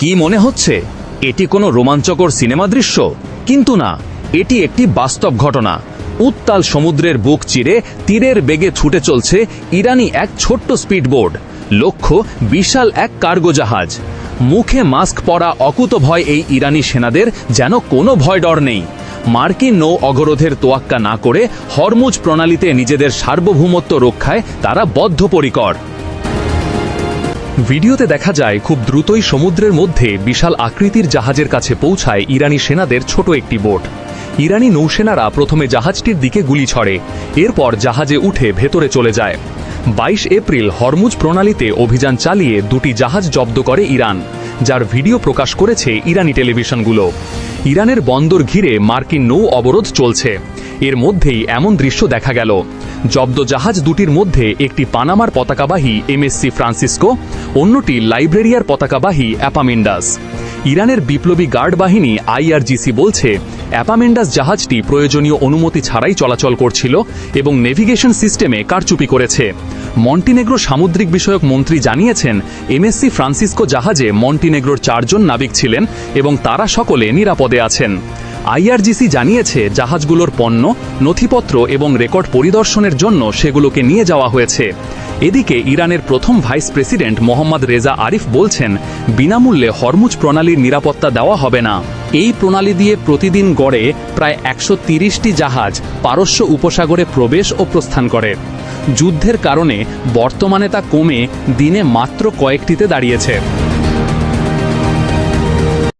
কি মনে হচ্ছে এটি কোনো রোমাঞ্চকর সিনেমা দৃশ্য? কিন্তু না, এটি একটি বাস্তব ঘটনা। উত্তাল সমুদ্রের বুক চিরে তীরের বেগে ছুটে চলছে ইরানি এক ছোট্ট স্পিডবোট। লক্ষ্য বিশাল এক কার্গো জাহাজ। মুখে মাস্ক পরা অকুতভয় এই ইরানি সেনাদের যেন কোনো ভয় ডর নেই। মার্কিন নৌ অবরোধের তোয়াক্কা না করে হরমুজ প্রণালীতে নিজেদের সার্বভৌমত্ব রক্ষায় তারা বদ্ধপরিকর। ভিডিওতে দেখা যায় খুব দ্রুতই সমুদ্রের মধ্যে বিশাল আকৃতির জাহাজের কাছে পৌঁছায় ইরানি সেনাদের ছোট একটি বোট। ইরানি নৌসেনারা প্রথমে জাহাজটির দিকে গুলি ছড়ে, এরপর জাহাজে উঠে ভেতরে চলে যায়। 22 এপ্রিল হরমুজ প্রণালীতে অভিযান চালিয়ে দুটি জাহাজ জব্দ করে ইরান, যার ভিডিও প্রকাশ করেছে ইরানি টেলিভিশনগুলো। ইরানের বন্দর ঘিরে মার্কিন নৌ অবরোধ চলছে। এর মধ্যেই এমন দৃশ্য দেখা গেল। জব্দ জাহাজ দুটির মধ্যে একটি পানামার পতাকাবাহী এমএসসি ফ্রান্সিসকো, অন্যটি লাইব্রেরিয়ার পতাকাবাহী অ্যাপামেন্ডাস। ইরানের বিপ্লবী গার্ড বাহিনী আইআরজিসি বলছে অ্যাপামেন্ডাস জাহাজটি প্রয়োজনীয় অনুমতি ছাড়াই চলাচল করছিল এবং নেভিগেশন সিস্টেমে কারচুপি করেছে। মন্টিনেগ্রো সামুদ্রিক বিষয়ক মন্ত্রী জানিয়েছেন এমএসসি ফ্রান্সিসকো জাহাজে মন্টিনেগ্রোর 4 জন নাবিক ছিলেন এবং তারা সকলে নিরাপদে আছেন। আইআরজিসি জানিয়েছে জাহাজগুলোর পণ্য, নথিপত্র এবং রেকর্ড পরিদর্শনের জন্য সেগুলোকে নিয়ে যাওয়া হয়েছে। এদিকে ইরানের প্রথম ভাইস প্রেসিডেন্ট মোহাম্মদ রেজা আরিফ বলছেন বিনামূল্যে হরমুজ প্রণালীর নিরাপত্তা দেওয়া হবে না। এই প্রণালী দিয়ে প্রতিদিন গড়ে প্রায় 130টি জাহাজ পারস্য উপসাগরে প্রবেশ ও প্রস্থান করে। যুদ্ধের কারণে বর্তমানে তা কমে দিনে মাত্র কয়েকটিতে দাঁড়িয়েছে।